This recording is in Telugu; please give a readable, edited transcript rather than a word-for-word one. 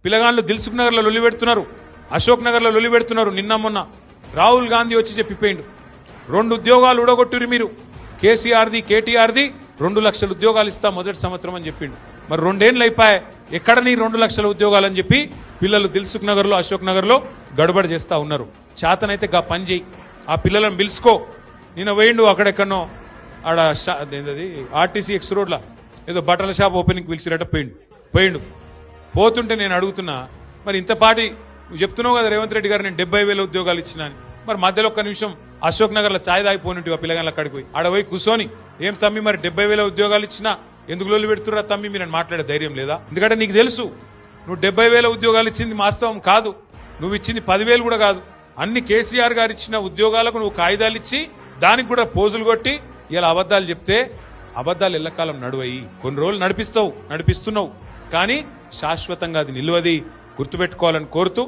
పిల్లగాళ్ళు దిల్సుఖ్ నగర్లో లొల్లి పెడుతున్నారు, అశోక్ నగర్లో లొల్లి పెడుతున్నారు. నిన్న మొన్న రాహుల్ గాంధీ వచ్చి చెప్పిపోయిండు 2 ఉద్యోగాలు ఊడగొట్టురు మీరు, కేసీఆర్ది కేటీఆర్ది 2 లక్షల ఉద్యోగాలు ఇస్తా మొదటి సంవత్సరం అని చెప్పిండు. మరి 2 ఏళ్ళు అయిపోయాయి, ఎక్కడ నీ 2 లక్షల ఉద్యోగాలు అని చెప్పి పిల్లలు దిల్సుఖ్ నగర్లో అశోక్ నగర్లో గడబడి చేస్తా ఉన్నారు. చేతనైతే గా పని చేయి, ఆ పిల్లలను పిలుచుకో. నిన్న పోయిండు అక్కడెక్కడనో ఆడ ఆర్టీసీ ఎక్స్ రోడ్ల ఏదో బట్టల షాప్ ఓపెనింగ్ పిలిచిరట పోయిండు. పోతుంటే నేను అడుగుతున్నా, మరి ఇంతపాటి నువ్వు చెప్తున్నావు కదా రేవంత్ రెడ్డి గారు నేను 70,000 ఉద్యోగాలు ఇచ్చినా అని, మరి మధ్యలో ఒక్క నిమిషం అశోక్ నగర్లో ఛాయ్ దాగిపోయినట్టు ఆ పిల్లగాళ్ళ అక్కడికి పోయి ఆడ పోయి కూర్చొని ఏం తమ్మి మరి 70,000 ఉద్యోగాలు ఇచ్చినా ఎందుకు లొల్లి పెడుతురా తమ్మి మీరు మాట్లాడే ధైర్యం లేదా? ఎందుకంటే నీకు తెలుసు నువ్వు 70,000 ఉద్యోగాలు ఇచ్చింది వాస్తవం కాదు, నువ్వు ఇచ్చింది 10,000 కూడా కాదు. అన్ని కేసీఆర్ గారు ఇచ్చిన ఉద్యోగాలకు నువ్వు కాగితాలు ఇచ్చి దానికి కూడా పోజులు కొట్టి ఇలా అబద్ధాలు చెప్తే అబద్ధాలు ఎల్లకాలం నడువయి. కొన్ని రోజులు నడిపిస్తున్నావు, కానీ శాశ్వతంగా అది నిలువది గుర్తుపెట్టుకోవాలని కోరుతూ